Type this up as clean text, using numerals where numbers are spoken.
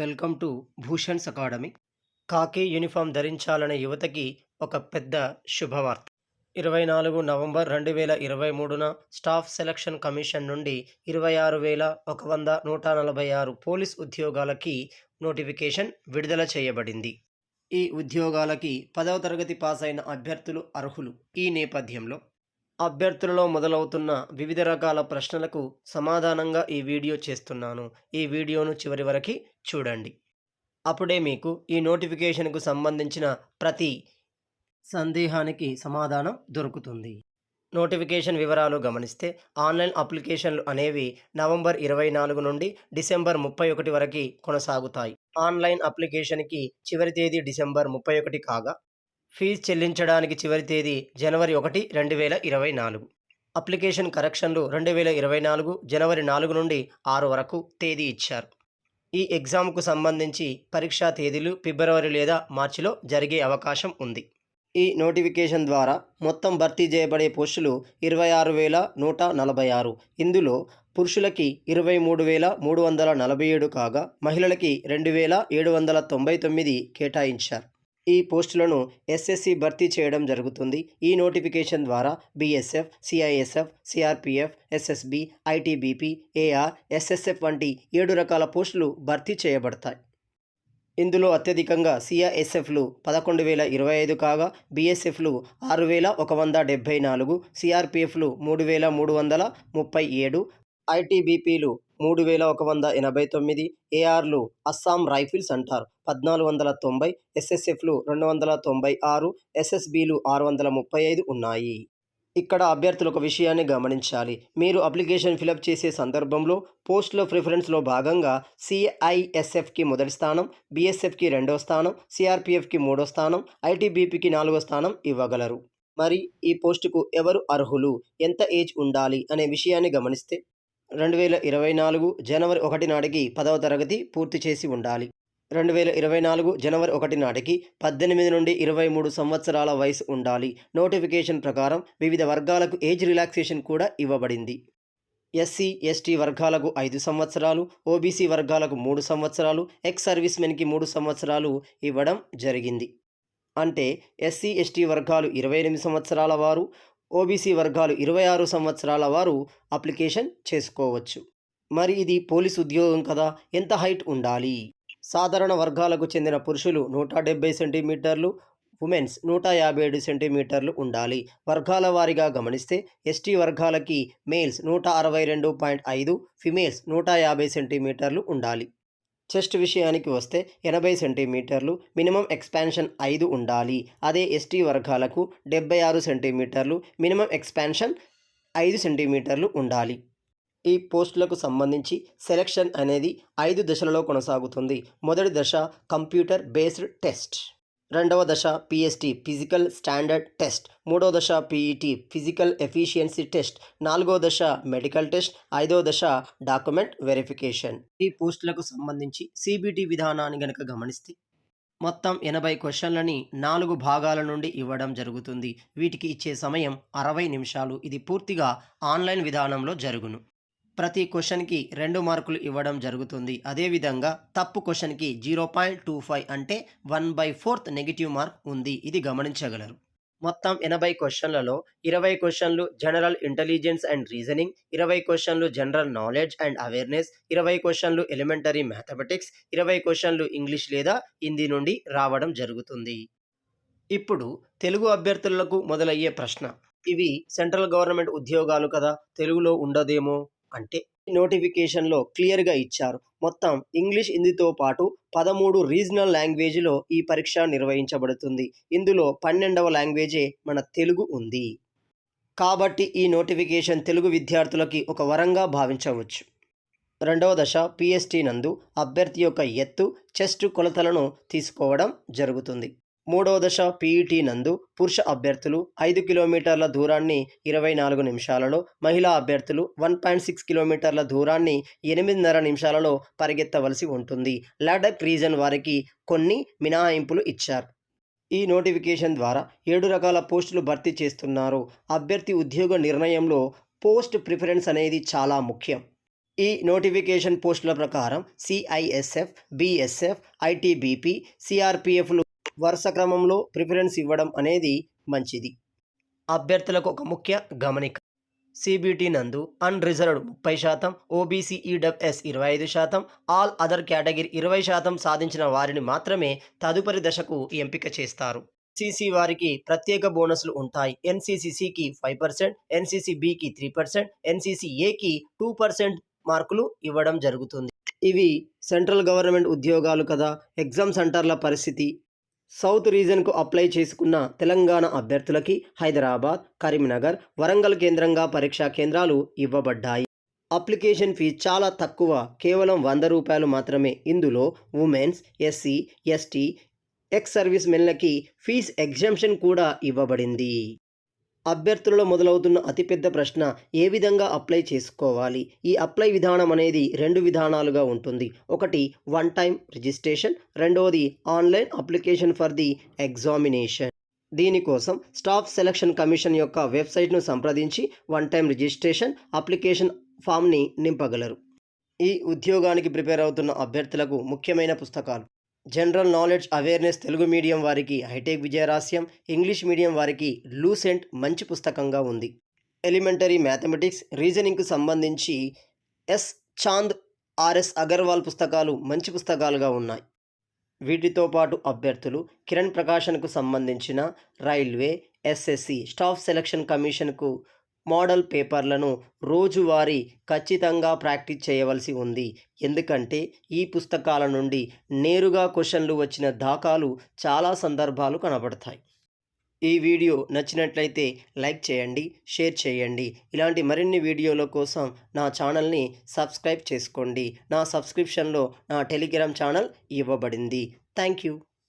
Welcome to Bhushan's academy. Khaki uniform ధరించాలనే యువతకి ఒక పెద్ద శుభవార్త. 24 నవంబర్ 2023న స్టాఫ్ సెలక్షన్ కమిషన్ నుండి 26,146 పోలీస్ ఉద్యోగాలకి నోటిఫికేషన్ విడుదల చేయబడింది. ఈ ఉద్యోగాలకి 10వ తరగతి పాస్ అయిన అభ్యర్థులు అర్హులు. ఈ నేపథ్యంలో అభ్యర్థులలో మొదలవుతున్న వివిధ రకాల ప్రశ్నలకు సమాధానంగా ఈ వీడియో చేస్తున్నాను. ఈ వీడియోను చివరి వరకు చూడండి. అప్పుడే మీకు ఈ నోటిఫికేషన్కు సంబంధించిన ప్రతి సందేహానికి సమాధానం దొరుకుతుంది. నోటిఫికేషన్ వివరాలు గమనిస్తే, ఆన్లైన్ అప్లికేషన్లు అనేవి నవంబర్ 24 నుండి డిసెంబర్ 31 వరకు కొనసాగుతాయి. ఆన్లైన్ అప్లికేషన్కి చివరి తేదీ డిసెంబర్ 31 కాగా, ఫీజు చెల్లించడానికి చివరి తేదీ జనవరి 1, 2024. అప్లికేషన్ కరెక్షన్లు 2024 జనవరి 4 నుండి 6 వరకు తేదీ ఇచ్చారు. ఈ ఎగ్జామ్కు సంబంధించి పరీక్షా తేదీలు ఫిబ్రవరి లేదా మార్చిలో జరిగే అవకాశం ఉంది. ఈ నోటిఫికేషన్ ద్వారా మొత్తం భర్తీ చేయబడే పోస్టులు 26,146. ఇందులో పురుషులకి 23,347 కాగా, మహిళలకి 2,799 కేటాయించారు. ఈ పోస్టులను ఎస్ఎస్సి భర్తీ చేయడం జరుగుతుంది. ఈ నోటిఫికేషన్ ద్వారా BSF, CISF, CRPF, SSB, ITBP, AR, SSF వంటి 7 రకాల పోస్టులు భర్తీ చేయబడతాయి. ఇందులో అత్యధికంగా సిఐఎస్ఎఫ్లు 11,025 కాగా, బీఎస్ఎఫ్లు 6,174, సిఆర్పిఎఫ్లు 3,337, ఐటీబీపీలు 3,189, ఏఆర్లు అస్సాం రైఫిల్స్ అంటారు 1,490, ఎస్ఎస్ఎఫ్లు 296, ఎస్ఎస్బీలు 635 ఉన్నాయి. ఇక్కడ అభ్యర్థులు ఒక విషయాన్ని గమనించాలి. మీరు అప్లికేషన్ ఫిలప్ చేసే సందర్భంలో పోస్టుల ప్రిఫరెన్స్లో భాగంగా సిఐఎస్ఎఫ్కి మొదటి స్థానం, బీఎస్ఎఫ్కి 2వ స్థానం, సిఆర్పిఎఫ్కి 3వ స్థానం, ఐటీబీపీకి 4వ స్థానం ఇవ్వగలరు. మరి ఈ పోస్టుకు ఎవరు అర్హులు, ఎంత ఏజ్ ఉండాలి అనే విషయాన్ని గమనిస్తే, 2024 జనవరి 1 నాటికి 10వ తరగతి పూర్తి చేసి ఉండాలి. 2024 జనవరి 1 నాటికి 18 నుండి 23 సంవత్సరాల వయసు ఉండాలి. నోటిఫికేషన్ ప్రకారం వివిధ వర్గాలకు ఏజ్ రిలాక్సేషన్ కూడా ఇవ్వబడింది. ఎస్సీ, ఎస్టీ వర్గాలకు 5 సంవత్సరాలు, ఓబీసీ వర్గాలకు 3 సంవత్సరాలు, ఎక్స్ సర్వీస్మెన్కి 3 సంవత్సరాలు ఇవ్వడం జరిగింది. అంటే ఎస్సీ, ఎస్టీ వర్గాలు 28 సంవత్సరాల వారు, ఓబీసీ వర్గాలు 26 సంవత్సరాల వారు అప్లికేషన్ చేసుకోవచ్చు. మరి ఇది పోలీస్ ఉద్యోగం కదా, ఎంత హైట్ ఉండాలి? సాధారణ వర్గాలకు చెందిన పురుషులు 170 సెంటీమీటర్లు, ఉమెన్స్ 157 సెంటీమీటర్లు ఉండాలి. వర్గాల వారీగా గమనిస్తే, ఎస్టీ వర్గాలకి మేల్స్ 162.5, ఫిమేల్స్ 150 సెంటీమీటర్లు ఉండాలి. చెస్ట్ విషయానికి వస్తే 80 సెంటీమీటర్లు, మినిమం ఎక్స్పాన్షన్ 5 ఉండాలి. అదే ఎస్టీ వర్గాలకు 76 సెంటీమీటర్లు, మినిమం ఎక్స్పాన్షన్ 5 సెంటీమీటర్లు ఉండాలి. ఈ పోస్టులకు సంబంధించి సెలక్షన్ అనేది 5 దశలలో కొనసాగుతుంది. మొదటి దశ కంప్యూటర్ బేస్డ్ టెస్ట్, రెండవ దశ పిఎస్టీ ఫిజికల్ స్టాండర్డ్ టెస్ట్, మూడవ దశ పీఈటీ ఫిజికల్ ఎఫిషియన్సీ టెస్ట్, నాలుగవ దశ మెడికల్ టెస్ట్, ఐదవ దశ డాక్యుమెంట్ వెరిఫికేషన్. ఈ పోస్టులకు సంబంధించి సిబిటి విధానాన్ని గనక గమనిస్తే, మొత్తం 80 క్వశ్చన్లని 4 భాగాల నుండి ఇవ్వడం జరుగుతుంది. వీటికి ఇచ్చే సమయం 60 నిమిషాలు. ఇది పూర్తిగా ఆన్లైన్ విధానంలో జరుగును. ప్రతి క్వశ్చన్కి 2 మార్కులు ఇవ్వడం జరుగుతుంది. అదేవిధంగా తప్పు క్వశ్చన్కి 0.25 అంటే 1/4 నెగిటివ్ మార్క్ ఉంది. ఇది గమనించగలరు. మొత్తం 80 క్వశ్చన్లలో 20 క్వశ్చన్లు జనరల్ ఇంటెలిజెన్స్ అండ్ రీజనింగ్, 20 క్వశ్చన్లు జనరల్ నాలెడ్జ్ అండ్ అవేర్నెస్, 20 క్వశ్చన్లు ఎలిమెంటరీ మ్యాథమెటిక్స్, 20 క్వశ్చన్లు ఇంగ్లీష్ లేదా హిందీ నుండి రావడం జరుగుతుంది. ఇప్పుడు తెలుగు అభ్యర్థులకు మొదలయ్యే ప్రశ్న, ఇవి సెంట్రల్ గవర్నమెంట్ ఉద్యోగాలు కదా, తెలుగులో ఉండదేమో అంటే, నోటిఫికేషన్లో క్లియర్గా ఇచ్చారు. మొత్తం ఇంగ్లీష్, హిందీతో పాటు 13 రీజనల్ లాంగ్వేజ్లో ఈ పరీక్ష నిర్వహించబడుతుంది. ఇందులో 12వ లాంగ్వేజే మన తెలుగు ఉంది. కాబట్టి ఈ నోటిఫికేషన్ తెలుగు విద్యార్థులకి ఒక వరంగా భావించవచ్చు. రెండవ దశ పిఎస్టీ నందు అభ్యర్థి యొక్క ఎత్తు, చెస్ట్ కొలతలను తీసుకోవడం జరుగుతుంది. మూడవ దశ పీఈటీ నందు పురుష అభ్యర్థులు 5 కిలోమీటర్ల దూరాన్ని 24 నిమిషాలలో, మహిళా అభ్యర్థులు 1.6 కిలోమీటర్ల దూరాన్ని 8.5 నిమిషాలలో పరిగెత్తవలసి ఉంటుంది. లడక్ రీజన్ వారికి కొన్ని మినహాయింపులు ఇచ్చారు. ఈ నోటిఫికేషన్ ద్వారా 7 రకాల పోస్టులు భర్తీ చేస్తున్నారు. అభ్యర్థి ఉద్యోగ నిర్ణయంలో పోస్ట్ ప్రిఫరెన్స్ అనేది చాలా ముఖ్యం. ఈ నోటిఫికేషన్ పోస్టుల ప్రకారం సిఐఎస్ఎఫ్, బిఎస్ఎఫ్, ఐటీబీపీ, సిఆర్పిఎఫ్లు వరుస క్రమంలో ప్రిఫరెన్స్ ఇవ్వడం అనేది మంచిది. అభ్యర్థులకు ఒక ముఖ్య గమనిక. సిబిటి నందు unreserved 30%, OBC EWS 25%, all other category 20% సాధించిన వారిని మాత్రమే తదుపరి దశకు ఎంపిక చేస్తారు. ఎన్సీసీ వారికి ప్రత్యేక బోనస్లు ఉంటాయి. ఎన్సీసీకి 5%, ఎన్సీసీబీకి 3%, ఎన్సీసీఏకి 2% మార్కులు ఇవ్వడం జరుగుతుంది. ఇవి సెంట్రల్ గవర్నమెంట్ ఉద్యోగాలు కదా. ఎగ్జామ్ సెంటర్ల పరిస్థితి. సౌత్ రీజన్కు అప్లై చేసుకున్న తెలంగాణ అభ్యర్థులకి హైదరాబాద్, కరీంనగర్, వరంగల్ కేంద్రంగా పరీక్షా కేంద్రాలు ఇవ్వబడ్డాయి. అప్లికేషన్ ఫీజు చాలా తక్కువ, కేవలం ₹100 మాత్రమే. ఇందులో women's, SC, ST, ex service మెన్లకి ఫీజ్ ఎగ్జంప్షన్ కూడా ఇవ్వబడింది. అభ్యర్థులలో మొదలవుతున్న అతిపెద్ద ప్రశ్న, ఏ విధంగా అప్లై చేసుకోవాలి? ఈ అప్లై విధానం అనేది 2 విధానాలుగా ఉంటుంది. ఒకటి వన్ టైం రిజిస్ట్రేషన్, రెండవది online application for the examination. దీనికోసం స్టాఫ్ సెలక్షన్ కమిషన్ యొక్క వెబ్సైట్ను సంప్రదించి వన్ టైం రిజిస్ట్రేషన్ అప్లికేషన్ ఫామ్ని నింపగలరు. ఈ ఉద్యోగానికి ప్రిపేర్ అవుతున్న అభ్యర్థులకు ముఖ్యమైన పుస్తకాలు: general knowledge awareness Telugu medium వారికి హైటెక్ విజయరాస్యం, ఇంగ్లీష్ మీడియం వారికి లూసెంట్ మంచి పుస్తకంగా ఉంది. ఎలిమెంటరీ మ్యాథమెటిక్స్, రీజనింగ్కు సంబంధించి ఎస్ చాంద్, ఆర్ఎస్ అగర్వాల్ పుస్తకాలు మంచి పుస్తకాలుగా ఉన్నాయి. వీటితో పాటు అభ్యర్థులు కిరణ్ ప్రకాశన్కు సంబంధించిన రైల్వే, ఎస్ఎస్సి, స్టాఫ్ సెలక్షన్ కమిషన్కు మోడల్ పేపర్లను రోజువారీ ఖచ్చితంగా ప్రాక్టీస్ చేయవలసి ఉంది. ఎందుకంటే ఈ పుస్తకాల నుండి నేరుగా క్వశ్చన్లు వచ్చిన దాఖలు చాలా సందర్భాలు కనబడతాయి. ఈ వీడియో నచ్చినట్లయితే లైక్ చేయండి, షేర్ చేయండి. ఇలాంటి మరిన్ని వీడియోల కోసం నా ఛానల్ని సబ్స్క్రైబ్ చేసుకోండి. నా సబ్స్క్రిప్షన్లో నా టెలిగ్రామ్ ఛానల్ ఇవ్వబడింది. Thank you.